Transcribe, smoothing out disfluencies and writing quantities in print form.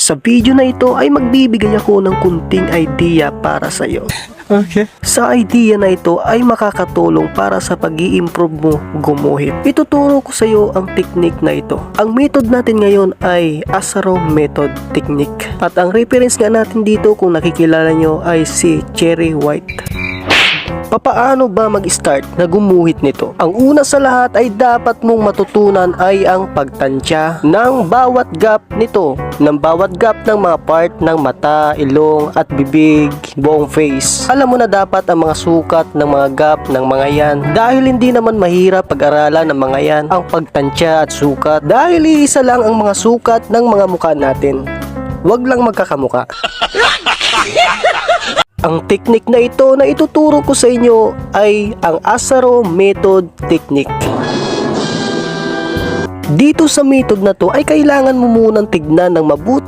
Sa video na ito ay magbibigay ako ng kunting idea para sa iyo. Okay. Sa idea na ito ay makakatulong para sa pag-i-improve mo gumuhit. Ituturo ko sa iyo ang technique na ito. Ang method natin ngayon ay Asaro method technique. At ang reference nga natin dito kung nakikilala nyo ay si Cherry White. Papaano ba mag-start na gumuhit nito? Ang una sa lahat ay dapat mong matutunan ay ang pagtansya ng bawat gap nito, ng bawat gap ng mga part ng mata, ilong at bibig, buong face. Alam mo na dapat ang mga sukat ng mga gap ng mga yan dahil hindi naman mahirap pag-aralan ng mga yan ang pagtansya at sukat dahil iisa lang ang mga sukat ng mga mukha natin. Huwag lang magkakamuka. Ang technique na ito na ituturo ko sa inyo ay ang Asaro method technique. Dito sa method na to ay kailangan mo munang tignan ng mabuti